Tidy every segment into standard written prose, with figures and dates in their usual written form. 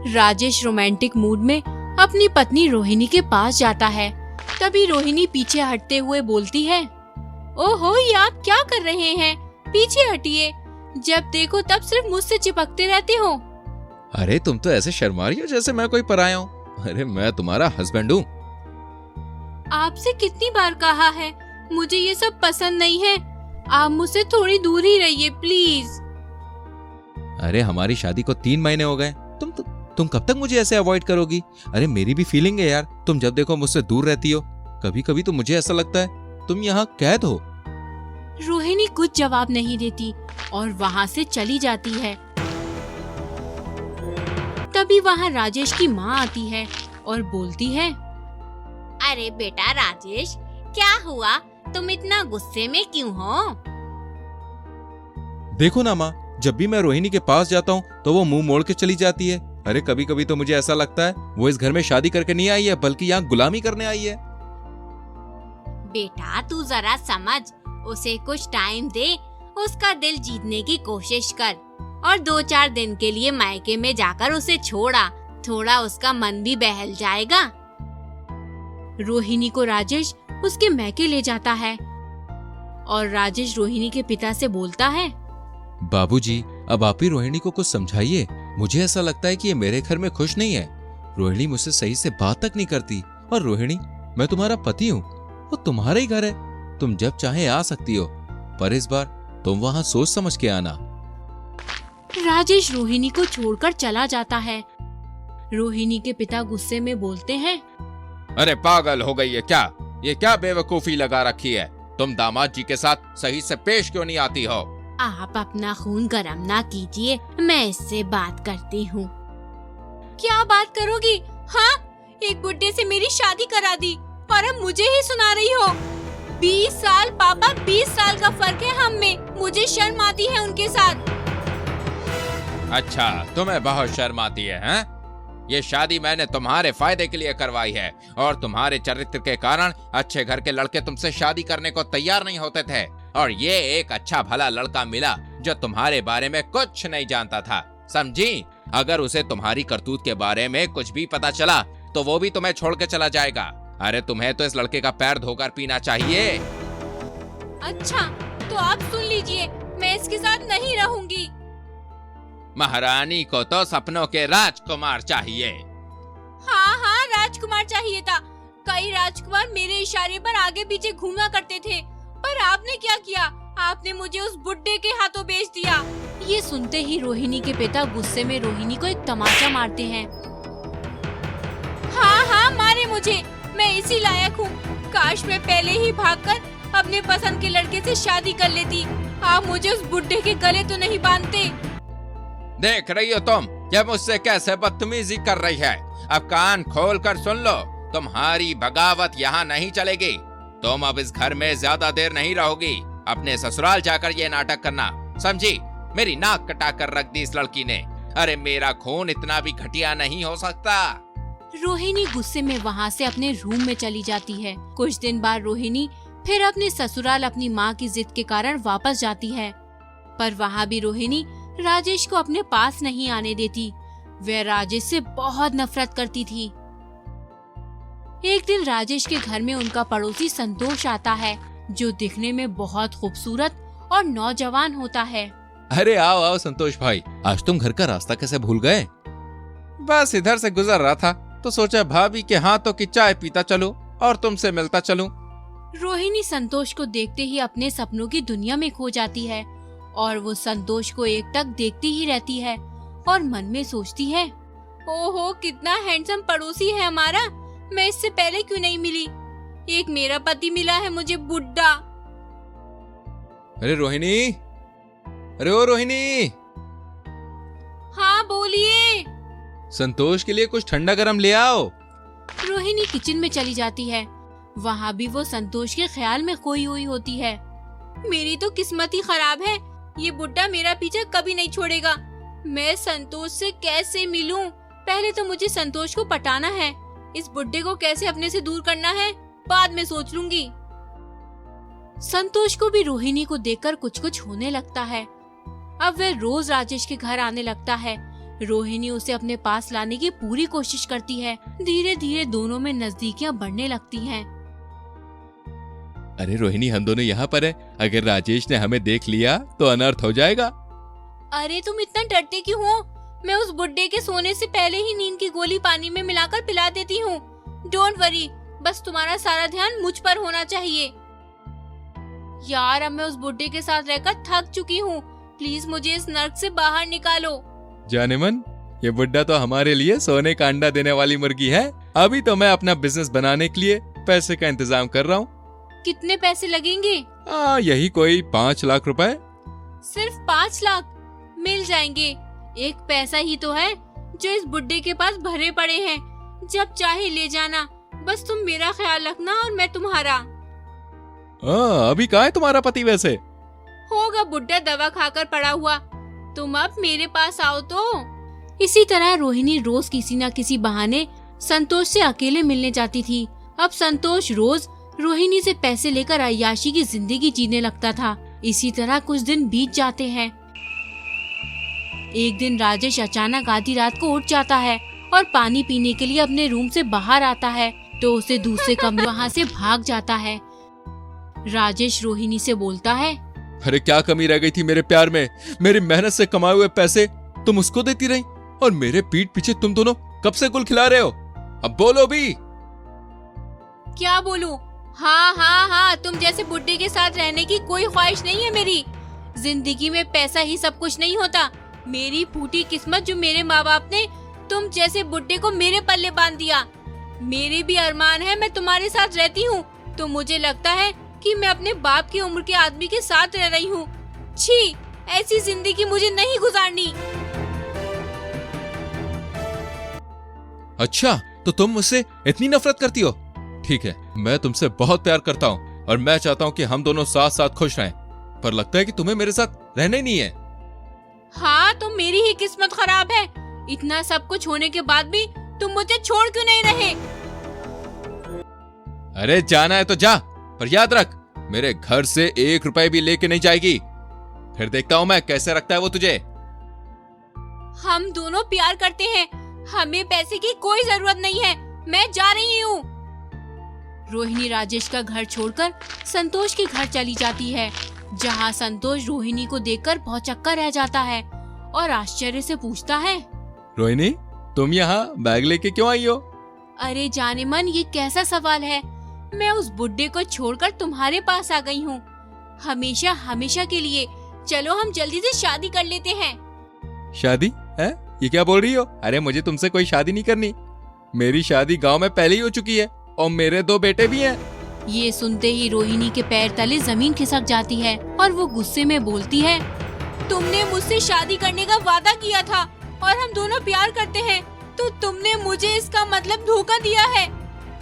Rajesh romantic mood में अपनी पत्नी रोहिणी के पास जाता है। तभी रोहिणी पीछे हटते हुए बोलती है, ओहो, ये आप क्या कर रहे हैं? पीछे हटिए, जब देखो तब सिर्फ मुझसे चिपकते रहते हो। अरे तुम तो ऐसे शर्मा रही हो जैसे मैं कोई पराया हूँ। अरे मैं तुम्हारा हस्बैंड हूँ। आपसे कितनी बार कहा है, मुझे ये सब पसंद नहीं है। आप मुझसे थोड़ी दूर ही रहिए प्लीज। अरे हमारी शादी को 3 महीने हो गए, तुम कब तक मुझे ऐसे अवॉइड करोगी? अरे मेरी भी फीलिंग है यार, तुम जब देखो मुझसे दूर रहती हो। कभी कभी तो मुझे ऐसा लगता है तुम यहाँ कैद हो। रोहिणी कुछ जवाब नहीं देती और वहाँ से चली जाती है। तभी वहाँ राजेश की माँ आती है और बोलती है, अरे बेटा राजेश, क्या हुआ? तुम इतना गुस्से में क्यों हो? देखो ना माँ, जब भी मैं रोहिणी के पास जाता हूँ तो वो मुंह मोड़ के चली जाती है। अरे कभी कभी तो मुझे ऐसा लगता है वो इस घर में शादी करके नहीं आई है, बल्कि यहाँ गुलामी करने आई है। बेटा तू जरा समझ, उसे कुछ टाइम दे, उसका दिल जीतने की कोशिश कर और 2-4 दिन के लिए मायके में जाकर उसे छोड़ा, थोड़ा उसका मन भी बहल जाएगा। रोहिणी को राजेश उसके मैके ले जाता है और राजेश रोहिणी के पिता से बोलता है, बाबूजी, अब आप ही रोहिणी को कुछ समझाइए। मुझे ऐसा लगता है कि ये मेरे घर में खुश नहीं है। रोहिणी मुझसे सही से बात तक नहीं करती। और रोहिणी, मैं तुम्हारा पति हूँ, वो तुम्हारा ही घर है, तुम जब चाहे आ सकती हो, पर इस बार तुम वहाँ सोच समझ के आना। राजेश रोहिणी को छोड़कर चला जाता है। रोहिणी के पिता गुस्से में बोलते हैं, अरे पागल हो गई है क्या? ये क्या बेवकूफी लगा रखी है? तुम दामाद जी के साथ सही से पेश क्यों नहीं आती हो? आप अपना खून गर्म ना कीजिए, मैं इससे बात करती हूँ। क्या बात करोगी? हाँ, एक बुड्ढे से मेरी शादी करा दी और अब मुझे ही सुना रही हो। 20 साल पापा, 20 साल का फर्क है हम में। मुझे शर्म आती है उनके साथ। अच्छा, तुम्हें बहुत शर्म आती है, हैं? ये शादी मैंने तुम्हारे फायदे के लिए करवाई है और तुम्हारे चरित्र के कारण अच्छे घर के लड़के तुमसे शादी करने को तैयार नहीं होते थे, और ये एक अच्छा भला लड़का मिला जो तुम्हारे बारे में कुछ नहीं जानता था, समझी? अगर उसे तुम्हारी करतूत के बारे में कुछ भी पता चला तो वो भी तुम्हें छोड़ के चला जाएगा। अरे तुम्हें तो इस लड़के का पैर धोकर पीना चाहिए। अच्छा, तो आप सुन लीजिए, मैं इसके साथ नहीं रहूंगी। महारानी को तो सपनों के राजकुमार चाहिए। हाँ हाँ, राजकुमार चाहिए था। कई राजकुमार मेरे इशारे पर आगे पीछे घूमा करते थे, पर आपने क्या किया? आपने मुझे उस बुड्ढे के हाथों बेच दिया। ये सुनते ही रोहिणी के पिता गुस्से में रोहिणी को एक तमाचा मारते हैं। हाँ हाँ, मारे मुझे, मैं इसी लायक हूँ। काश मैं पहले ही भागकर अपने पसंद के लड़के से शादी कर लेती। आप मुझे उस बुड्ढे के गले तो नहीं बांधते। देख रही हो तुम ये मुझसे कैसे बदतमीजी कर रही है? अब कान खोल कर सुन लो, तुम्हारी बगावत यहाँ नहीं चलेगी। तुम अब इस घर में ज्यादा देर नहीं रहोगी। अपने ससुराल जाकर ये नाटक करना, समझी? मेरी नाक कटा कर रख दी इस लड़की ने। अरे मेरा खून इतना भी घटिया नहीं हो सकता। रोहिणी गुस्से में वहाँ से अपने रूम में चली जाती है। कुछ दिन बाद रोहिणी फिर अपने ससुराल अपनी माँ की जिद के कारण वापस जाती है, पर वहाँ भी रोहिणी राजेश को अपने पास नहीं आने देती। वह राजेश से बहुत नफरत करती थी। एक दिन राजेश के घर में उनका पड़ोसी संतोष आता है, जो दिखने में बहुत खूबसूरत और नौजवान होता है। अरे आओ आओ संतोष भाई, आज तुम घर का रास्ता कैसे भूल गए? बस इधर से गुजर रहा था तो सोचा भाभी के हाथों की चाय पीता चलूं और तुमसे मिलता चलूं। रोहिणी संतोष को देखते ही अपने सपनों की दुनिया में खो जाती है और वो संतोष को एकटक देखती ही रहती है और मन में सोचती है, ओहो कितना हैंडसम पड़ोसी है हमारा, मैं इससे पहले क्यों नहीं मिली? एक मेरा पति मिला है मुझे बुड्ढा। अरे रोहिणी, अरे ओ रोहिणी। हाँ बोलिए। संतोष के लिए कुछ ठंडा गरम ले आओ। रोहिणी किचन में चली जाती है। वहाँ भी वो संतोष के ख्याल में खोई हुई होती है। मेरी तो किस्मत ही खराब है, ये बुड्ढा मेरा पीछा कभी नहीं छोड़ेगा। मैं संतोष से कैसे मिलूं? पहले तो मुझे संतोष को पटाना है। इस बुड्ढे को कैसे अपने से दूर करना है, बाद में सोच लूंगी। संतोष को भी रोहिणी को देखकर कुछ कुछ होने लगता है। अब वह रोज राजेश के घर आने लगता है। रोहिणी उसे अपने पास लाने की पूरी कोशिश करती है। धीरे धीरे दोनों में नजदीकियां बढ़ने लगती हैं। अरे रोहिणी, हम दोनों यहाँ पर है। अगर राजेश ने हमें देख लिया तो अनर्थ हो जाएगा। अरे तुम इतना डरते क्यों हो? मैं उस बुड्ढे के सोने से पहले ही नींद की गोली पानी में मिलाकर पिला देती हूँ। डोंट वरी, बस तुम्हारा सारा ध्यान मुझ पर होना चाहिए। यार, अब मैं उस बुड्ढे के साथ रहकर थक चुकी हूँ। प्लीज मुझे इस नर्क से बाहर निकालो। जाने मन, ये बुड्ढा तो हमारे लिए सोने का अंडा देने वाली मुर्गी है। अभी तो मैं अपना बिजनेस बनाने के लिए पैसे का इंतजाम कर रहा हूँ। कितने पैसे लगेंगे? यही कोई 5 लाख रुपए। सिर्फ 5 लाख? मिल जाएंगे। एक पैसा ही तो है जो इस बुड्ढे के पास भरे पड़े हैं। जब चाहे ले जाना, बस तुम मेरा ख्याल रखना और मैं तुम्हारा। अभी कहाँ है तुम्हारा पति? वैसे होगा बुड्ढा दवा खाकर पड़ा हुआ। तुम अब मेरे पास आओ तो। इसी तरह रोहिणी रोज किसी न किसी बहाने संतोष से अकेले मिलने जाती थी। अब संतोष रोज रोहिणी से पैसे लेकर अय्याशी की जिंदगी जीने लगता था। इसी तरह कुछ दिन बीत जाते हैं। एक दिन राजेश अचानक आधी रात को उठ जाता है और पानी पीने के लिए अपने रूम से बाहर आता है तो उसे दूसरे कमरे वहाँ से भाग जाता है। राजेश रोहिणी से बोलता है, अरे क्या कमी रह गई थी मेरे प्यार में? मेरी मेहनत से कमाए हुए पैसे तुम उसको देती रही और मेरे पीठ पीछे तुम दोनों कब से गुल खिला रहे हो? अब बोलो भी। क्या बोलूं? हाँ, तुम जैसे बुड्ढे के साथ रहने की कोई ख्वाहिश नहीं है मेरी। जिंदगी में पैसा ही सब कुछ नहीं होता। मेरी फूटी किस्मत जो मेरे माँ बाप ने तुम जैसे बुड्ढे को मेरे पल्ले बांध दिया। मेरे भी अरमान है मैं तुम्हारे साथ रहती हूँ तो मुझे लगता है कि मैं अपने बाप की उम्र के आदमी के साथ रह रही हूँ। छी, ऐसी जिंदगी मुझे नहीं गुजारनी। अच्छा, तो तुम मुझसे इतनी नफरत करती हो? ठीक है, मैं तुमसे बहुत प्यार करता हूँ और मैं चाहता हूँ कि हम दोनों साथ साथ खुश रहें, पर लगता है कि तुम्हें मेरे साथ रहना ही नहीं है। हाँ, तो मेरी ही किस्मत खराब है। इतना सब कुछ होने के बाद भी तुम मुझे छोड़ क्यों नहीं रहे? अरे जाना है तो जा, पर याद रख मेरे घर से 1 रुपए भी लेके नहीं जाएगी। फिर देखता हूँ मैं कैसे रखता है वो तुझे। हम दोनों प्यार करते हैं, हमें पैसे की कोई जरूरत नहीं है। मैं जा रही हूँ। रोहिणी राजेश का घर छोड़कर संतोष के घर चली जाती है, जहाँ संतोष रोहिणी को देखकर भौचक्का रह जाता है और आश्चर्य से पूछता है, रोहिणी, तुम यहाँ बैग लेके क्यों आई हो? अरे जाने मन, ये कैसा सवाल है? मैं उस बुड्ढे को छोड़कर तुम्हारे पास आ गई हूँ, हमेशा हमेशा के लिए। चलो हम जल्दी से शादी कर लेते हैं। शादी है? ये क्या बोल रही हो? अरे मुझे तुमसे कोई शादी नहीं करनी। मेरी शादी गांव में पहले ही हो चुकी है और मेरे 2 बेटे भी हैं। ये सुनते ही रोहिणी के पैर तले जमीन खिसक जाती है और वो गुस्से में बोलती है, तुमने मुझसे शादी करने का वादा किया था और हम दोनों प्यार करते हैं, तो तुमने मुझे इसका मतलब धोखा दिया है।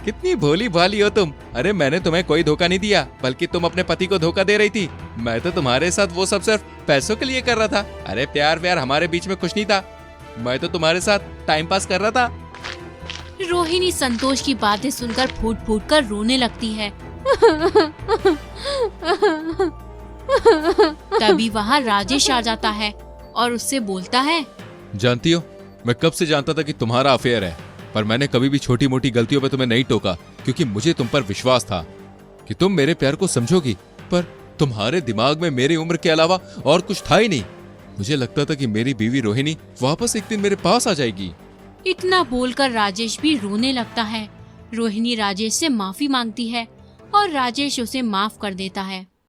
कितनी भोली भाली हो तुम। अरे मैंने तुम्हें कोई धोखा नहीं दिया, बल्कि तुम अपने पति को धोखा दे रही थी। मैं तो तुम्हारे साथ वो सब सिर्फ पैसों के लिए कर रहा था। अरे प्यार व्यार हमारे बीच में कुछ नहीं था। मैं तो तुम्हारे साथ टाइम पास कर रहा था। रोहिणी संतोष की बातें सुनकर फूट फूट कर रोने लगती है। तभी वहाँ राजेश आ जाता है और उससे बोलता है, जानती हो, मैं कब से जानता था कि तुम्हारा अफेयर है, पर मैंने कभी भी छोटी मोटी गलतियों पे तुम्हें नहीं टोका, क्योंकि मुझे तुम पर विश्वास था कि तुम मेरे प्यार को समझोगी। पर तुम्हारे दिमाग में मेरी उम्र के अलावा और कुछ था ही नहीं। मुझे लगता था कि मेरी बीवी रोहिणी वापस एक दिन मेरे पास आ जाएगी। इतना बोलकर राजेश भी रोने लगता है। रोहिणी राजेश से माफी मांगती है और राजेश उसे माफ कर देता है।